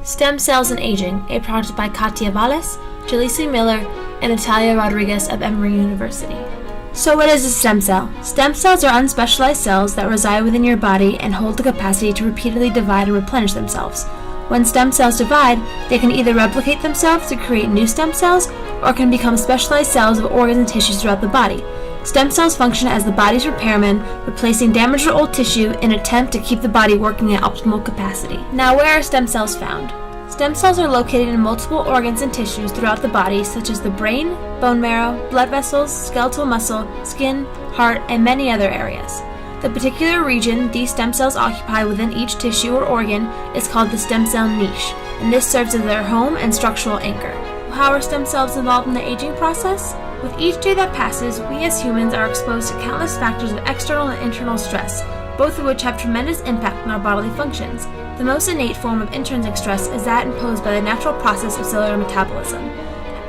Stem Cells and Aging, a project by Katia Vales, Jelecia and Natalia of Emory University. So what is a stem cell? Stem cells are unspecialized cells that reside within your body and hold the capacity to repeatedly divide and replenish themselves. When stem cells divide, they can either replicate themselves to create new stem cells or can become specialized cells of organs and tissues throughout the body. Stem cells function as the body's repairman, replacing damaged or old tissue in an attempt to keep the body working at optimal capacity. Now, where are stem cells found? Stem cells are located in multiple organs and tissues throughout the body, such as the brain, bone marrow, blood vessels, skeletal muscle, skin, heart, and many other areas. The particular region these stem cells occupy within each tissue or organ is called the stem cell niche, and this serves as their home and structural anchor. How are stem cells involved in the aging process? With each day that passes, we as humans are exposed to countless factors of external and internal stress, both of which have tremendous impact on our bodily functions. The most innate form of intrinsic stress is that imposed by the natural process of cellular metabolism.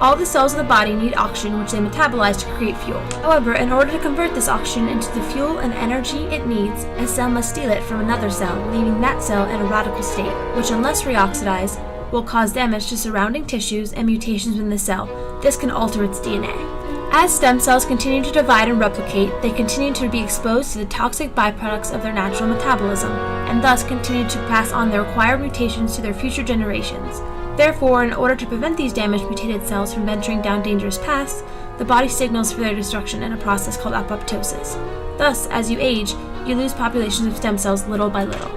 All the cells of the body need oxygen, which they metabolize to create fuel. However, in order to convert this oxygen into the fuel and energy it needs, a cell must steal it from another cell, leaving that cell in a radical state, which, unless reoxidized, will cause damage to surrounding tissues and mutations within the cell. This can alter its DNA. As stem cells continue to divide and replicate, they continue to be exposed to the toxic byproducts of their natural metabolism, and thus continue to pass on the required mutations to their future generations. Therefore, in order to prevent these damaged mutated cells from venturing down dangerous paths, the body signals for their destruction in a process called apoptosis. Thus, as you age, you lose populations of stem cells little by little.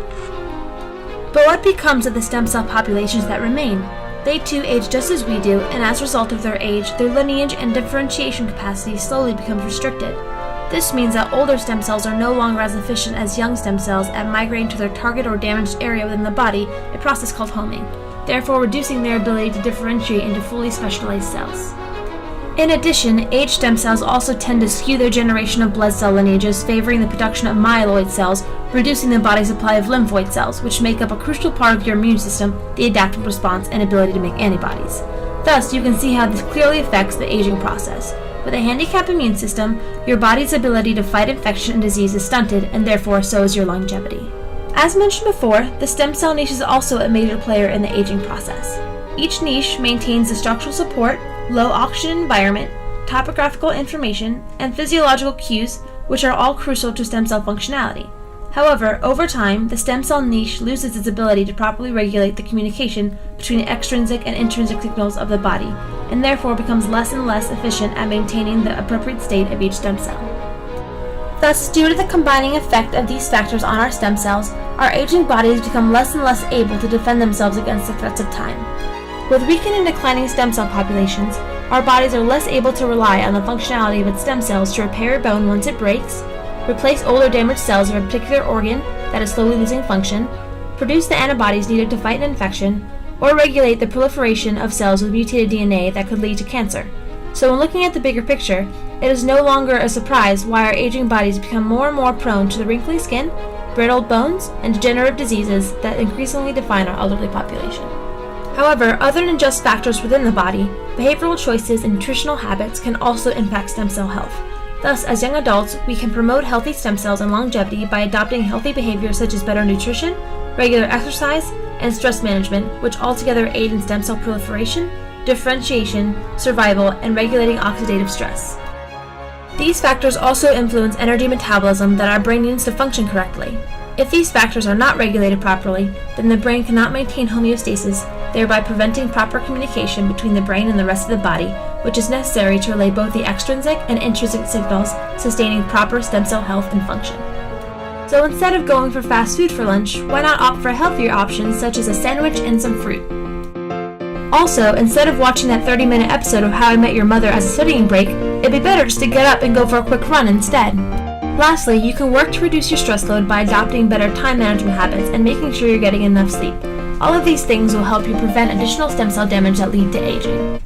But what becomes of the stem cell populations that remain? They too age just as we do, and as a result of their age, their lineage and differentiation capacity slowly becomes restricted. This means that older stem cells are no longer as efficient as young stem cells at migrating to their target or damaged area within the body, a process called homing, therefore reducing their ability to differentiate into fully specialized cells. In addition, aged stem cells also tend to skew their generation of blood cell lineages, favoring the production of myeloid cells, reducing the body's supply of lymphoid cells, which make up a crucial part of your immune system, the adaptive response, and ability to make antibodies. Thus, you can see how this clearly affects the aging process. With a handicapped immune system, your body's ability to fight infection and disease is stunted, and therefore so is your longevity. As mentioned before, the stem cell niche is also a major player in the aging process. Each niche maintains the structural support, low oxygen environment, topographical information, and physiological cues, which are all crucial to stem cell functionality. However, over time, the stem cell niche loses its ability to properly regulate the communication between extrinsic and intrinsic signals of the body, and therefore becomes less and less efficient at maintaining the appropriate state of each stem cell. Thus, due to the combining effect of these factors on our stem cells, our aging bodies become less and less able to defend themselves against the threats of time. With weakened and declining stem cell populations, our bodies are less able to rely on the functionality of its stem cells to repair bone once it breaks, replace older damaged cells of a particular organ that is slowly losing function, produce the antibodies needed to fight an infection, or regulate the proliferation of cells with mutated DNA that could lead to cancer. So when looking at the bigger picture, it is no longer a surprise why our aging bodies become more and more prone to the wrinkly skin, brittle bones, and degenerative diseases that increasingly define our elderly population. However, other than just factors within the body, behavioral choices and nutritional habits can also impact stem cell health. Thus, as young adults, we can promote healthy stem cells and longevity by adopting healthy behaviors such as better nutrition, regular exercise, and stress management, which altogether aid in stem cell proliferation, differentiation, survival, and regulating oxidative stress. These factors also influence energy metabolism that our brain needs to function correctly. If these factors are not regulated properly, then the brain cannot maintain homeostasis, thereby preventing proper communication between the brain and the rest of the body, which is necessary to relay both the extrinsic and intrinsic signals, sustaining proper stem cell health and function. So instead of going for fast food for lunch, why not opt for healthier options such as a sandwich and some fruit? Also, instead of watching that 30-minute episode of How I Met Your Mother as a studying break, it'd be better just to get up and go for a quick run instead. Lastly, you can work to reduce your stress load by adopting better time management habits and making sure you're getting enough sleep. All of these things will help you prevent additional stem cell damage that lead to aging.